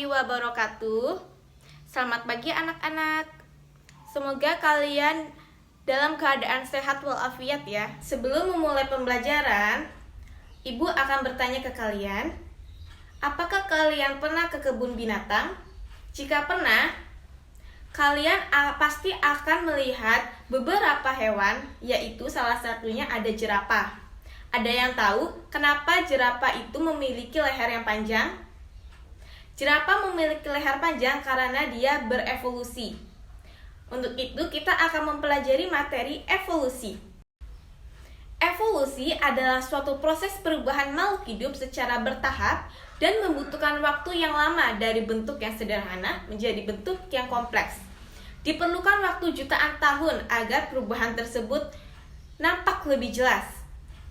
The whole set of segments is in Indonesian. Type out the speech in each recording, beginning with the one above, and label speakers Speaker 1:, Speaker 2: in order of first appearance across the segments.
Speaker 1: warahmatullahi wabarakatuh. Selamat pagi anak-anak. Semoga kalian dalam keadaan sehat walafiat ya. Sebelum memulai pembelajaran, Ibu akan bertanya ke kalian, apakah kalian pernah ke kebun binatang? Jika pernah, kalian pasti akan melihat beberapa hewan, yaitu salah satunya ada jerapah. Ada yang tahu kenapa jerapah itu memiliki leher yang panjang? Jerapah memiliki leher panjang karena dia berevolusi. Untuk itu, kita akan mempelajari materi evolusi. Evolusi adalah suatu proses perubahan makhluk hidup secara bertahap dan membutuhkan waktu yang lama dari bentuk yang sederhana menjadi bentuk yang kompleks. Diperlukan waktu jutaan tahun agar perubahan tersebut nampak lebih jelas.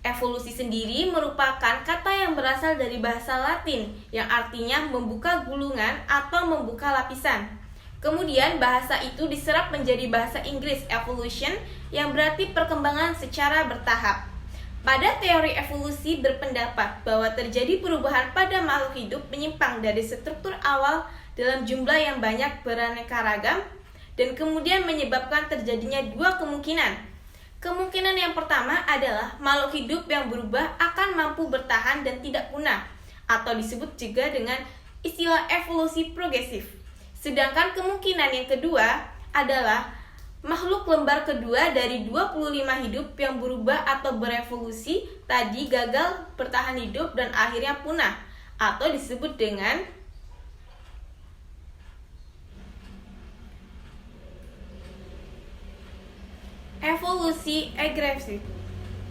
Speaker 1: Evolusi sendiri merupakan kata yang berasal dari bahasa Latin yang artinya membuka gulungan atau membuka lapisan. Kemudian bahasa itu diserap menjadi bahasa Inggris evolution yang berarti perkembangan secara bertahap. Pada teori evolusi berpendapat bahwa terjadi perubahan pada makhluk hidup menyimpang dari struktur awal dalam jumlah yang banyak beraneka ragam dan kemudian menyebabkan terjadinya dua kemungkinan. Kemungkinan yang pertama adalah makhluk hidup yang berubah akan mampu bertahan dan tidak punah, atau disebut juga dengan istilah evolusi progresif. Sedangkan kemungkinan yang kedua adalah makhluk lembar kedua dari 25 hidup yang berubah atau berevolusi tadi gagal bertahan hidup dan akhirnya punah, atau disebut dengan evolusi regresif.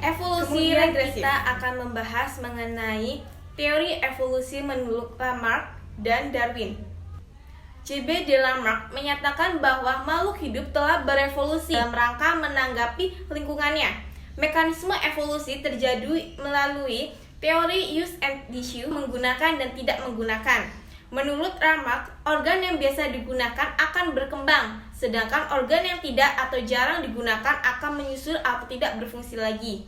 Speaker 1: Evolusi regresif. Kita akan membahas mengenai teori evolusi menurut Lamarck dan Darwin. J.B. de Lamarck menyatakan bahwa makhluk hidup telah berevolusi dalam rangka menanggapi lingkungannya. Mekanisme evolusi terjadi melalui teori use and issue, menggunakan dan tidak menggunakan. Menurut Lamarck, organ yang biasa digunakan akan berkembang, sedangkan organ yang tidak atau jarang digunakan akan menyusul atau tidak berfungsi lagi.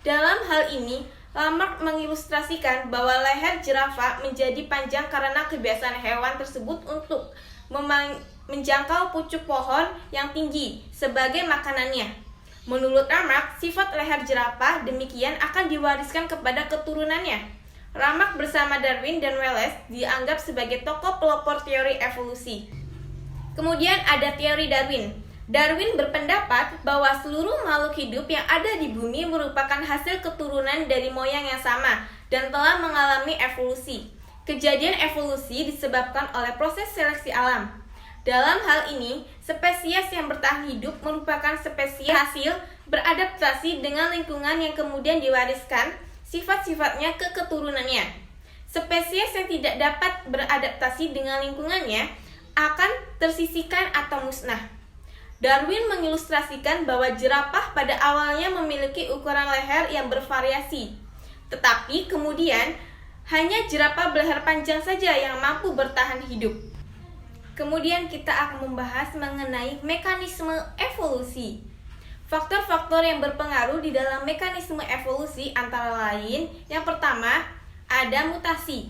Speaker 1: Dalam hal ini, Lamarck mengilustrasikan bahwa leher jerapah menjadi panjang karena kebiasaan hewan tersebut untuk menjangkau pucuk pohon yang tinggi sebagai makanannya. Menurut Lamarck, sifat leher jerapah demikian akan diwariskan kepada keturunannya. Lamarck bersama Darwin dan Wallace dianggap sebagai tokoh pelopor teori evolusi. Kemudian ada teori Darwin. Darwin berpendapat bahwa seluruh makhluk hidup yang ada di bumi merupakan hasil keturunan dari moyang yang sama dan telah mengalami evolusi. Kejadian evolusi disebabkan oleh proses seleksi alam. Dalam hal ini, spesies yang bertahan hidup merupakan spesies hasil beradaptasi dengan lingkungan yang kemudian diwariskan sifat-sifatnya ke keturunannya. Spesies yang tidak dapat beradaptasi dengan lingkungannya akan tersisihkan atau musnah. Darwin mengilustrasikan bahwa jerapah pada awalnya memiliki ukuran leher yang bervariasi, tetapi kemudian hanya jerapah berleher panjang saja yang mampu bertahan hidup. Kemudian kita akan membahas mengenai mekanisme evolusi. Faktor-faktor yang berpengaruh di dalam mekanisme evolusi antara lain, yang pertama ada mutasi.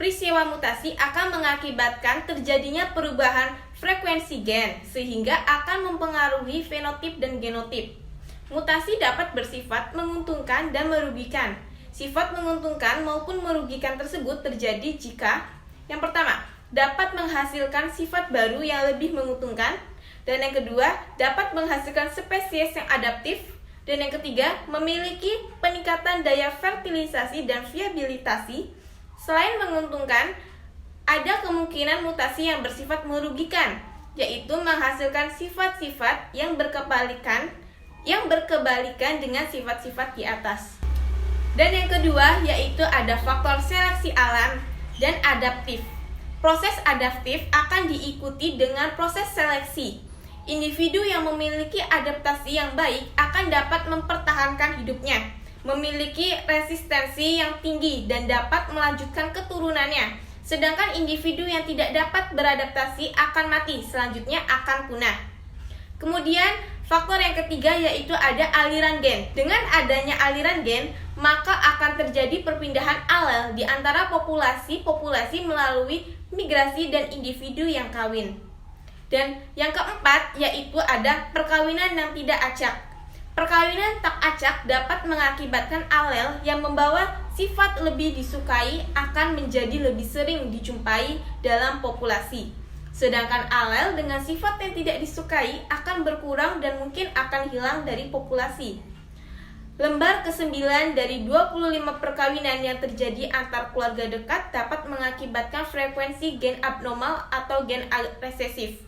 Speaker 1: Peristiwa mutasi akan mengakibatkan terjadinya perubahan frekuensi gen sehingga akan mempengaruhi fenotip dan genotip. Mutasi dapat bersifat menguntungkan dan merugikan. Sifat menguntungkan maupun merugikan tersebut terjadi jika yang pertama dapat menghasilkan sifat baru yang lebih menguntungkan, dan yang kedua dapat menghasilkan spesies yang adaptif, dan yang ketiga memiliki peningkatan daya fertilisasi dan viabilitasi. Selain menguntungkan, ada kemungkinan mutasi yang bersifat merugikan, yaitu menghasilkan sifat-sifat yang berkebalikan dengan sifat-sifat di atas. Dan yang kedua yaitu ada faktor seleksi alam dan adaptif. Proses adaptif akan diikuti dengan proses seleksi. Individu yang memiliki adaptasi yang baik akan dapat mempertahankan hidupnya, memiliki resistensi yang tinggi dan dapat melanjutkan keturunannya. Sedangkan individu yang tidak dapat beradaptasi akan mati, selanjutnya akan punah. Kemudian, Faktor yang ketiga yaitu ada aliran gen. Dengan adanya aliran gen, maka akan terjadi perpindahan alel di antara populasi melalui migrasi dan individu yang kawin. Dan yang keempat yaitu ada perkawinan yang tidak acak. Perkawinan tak acak dapat mengakibatkan alel yang membawa sifat lebih disukai akan menjadi lebih sering dijumpai dalam populasi. Sedangkan alel dengan sifat yang tidak disukai akan berkurang dan mungkin akan hilang dari populasi. Lembar ke-9 dari 25 perkawinan yang terjadi antar keluarga dekat dapat mengakibatkan frekuensi gen abnormal atau gen resesif.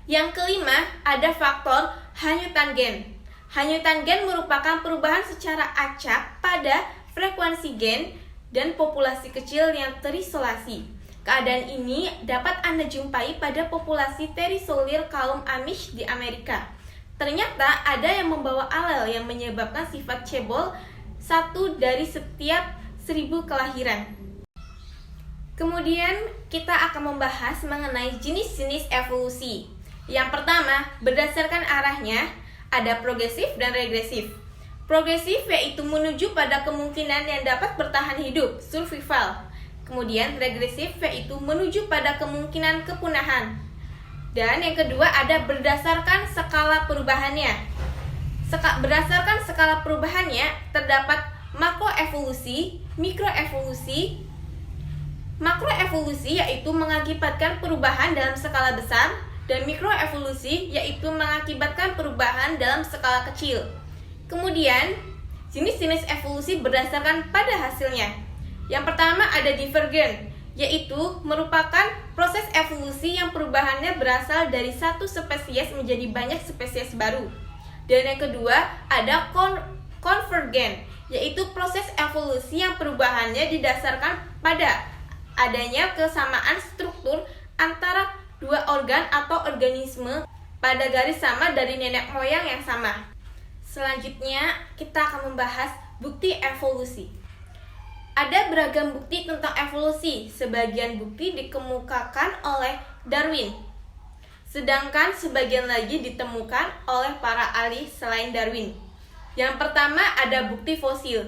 Speaker 1: Yang kelima, ada faktor hanyutan gen. Hanyutan gen merupakan perubahan secara acak pada frekuensi gen dan populasi kecil yang terisolasi. Keadaan ini dapat Anda jumpai pada populasi terisolir kaum Amish di Amerika. Ternyata ada yang membawa alel yang menyebabkan sifat cebol 1 dari setiap 1000 kelahiran. Kemudian kita akan membahas mengenai jenis-jenis evolusi. Yang pertama, berdasarkan arahnya, ada progresif dan regresif. Progresif yaitu menuju pada kemungkinan yang dapat bertahan hidup, survival. Kemudian regresif yaitu menuju pada kemungkinan kepunahan. Dan yang kedua ada berdasarkan skala perubahannya. Berdasarkan skala perubahannya terdapat makroevolusi, mikroevolusi. Makroevolusi yaitu mengakibatkan perubahan dalam skala besar, dan mikroevolusi yaitu mengakibatkan perubahan dalam skala kecil. Kemudian jenis-jenis evolusi berdasarkan pada hasilnya. Yang pertama ada divergen, yaitu merupakan proses evolusi yang perubahannya berasal dari satu spesies menjadi banyak spesies baru. Dan yang kedua ada konvergen, yaitu proses evolusi yang perubahannya didasarkan pada adanya kesamaan struktur antara dua organ atau organisme pada garis sama dari nenek moyang yang sama. Selanjutnya kita akan membahas bukti evolusi. Ada beragam bukti tentang evolusi. Sebagian bukti dikemukakan oleh Darwin, sedangkan sebagian lagi ditemukan oleh para ahli selain Darwin. Yang pertama ada bukti fosil.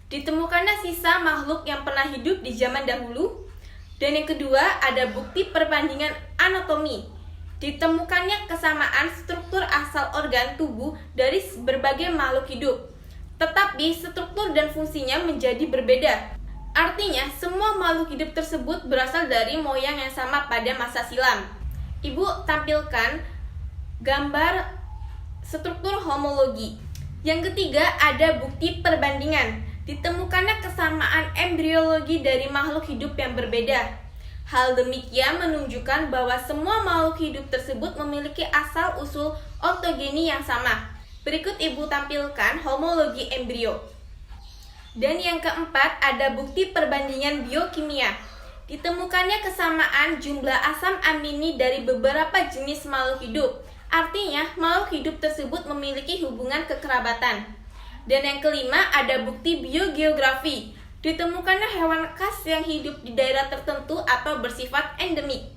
Speaker 1: Ditemukannya sisa makhluk yang pernah hidup di zaman dahulu. Dan yang kedua ada bukti perbandingan anatomi. Ditemukannya kesamaan struktur asal organ tubuh dari berbagai makhluk hidup, tetapi struktur dan fungsinya menjadi berbeda. Artinya, semua makhluk hidup tersebut berasal dari moyang yang sama pada masa silam. Ibu tampilkan gambar struktur homologi. Yang ketiga, ada bukti perbandingan. Ditemukannya kesamaan embriologi dari makhluk hidup yang berbeda. Hal demikian menunjukkan bahwa semua makhluk hidup tersebut memiliki asal-usul ontogeni yang sama. Berikut ibu tampilkan homologi embrio. Dan yang keempat ada bukti perbandingan biokimia. Ditemukannya kesamaan jumlah asam amini dari beberapa jenis makhluk hidup. Artinya makhluk hidup tersebut memiliki hubungan kekerabatan. Dan yang kelima ada bukti biogeografi. Ditemukannya hewan khas yang hidup di daerah tertentu atau bersifat endemik.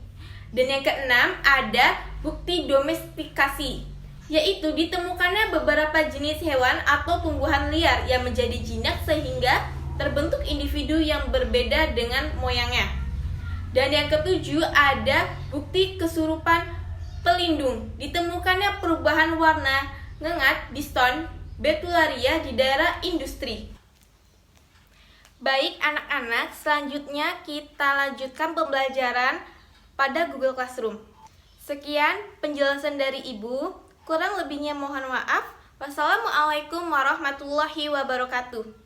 Speaker 1: Dan yang keenam ada bukti domestikasi, yaitu ditemukannya beberapa jenis hewan atau tumbuhan liar yang menjadi jinak sehingga terbentuk individu yang berbeda dengan moyangnya. Dan yang ketujuh ada bukti kesurupan pelindung. Ditemukannya perubahan warna ngengat di stone betularia di daerah industri. Baik anak-anak, selanjutnya kita lanjutkan pembelajaran pada Google Classroom. Sekian penjelasan dari Ibu. Kurang lebihnya mohon maaf. Wassalamualaikum warahmatullahi wabarakatuh.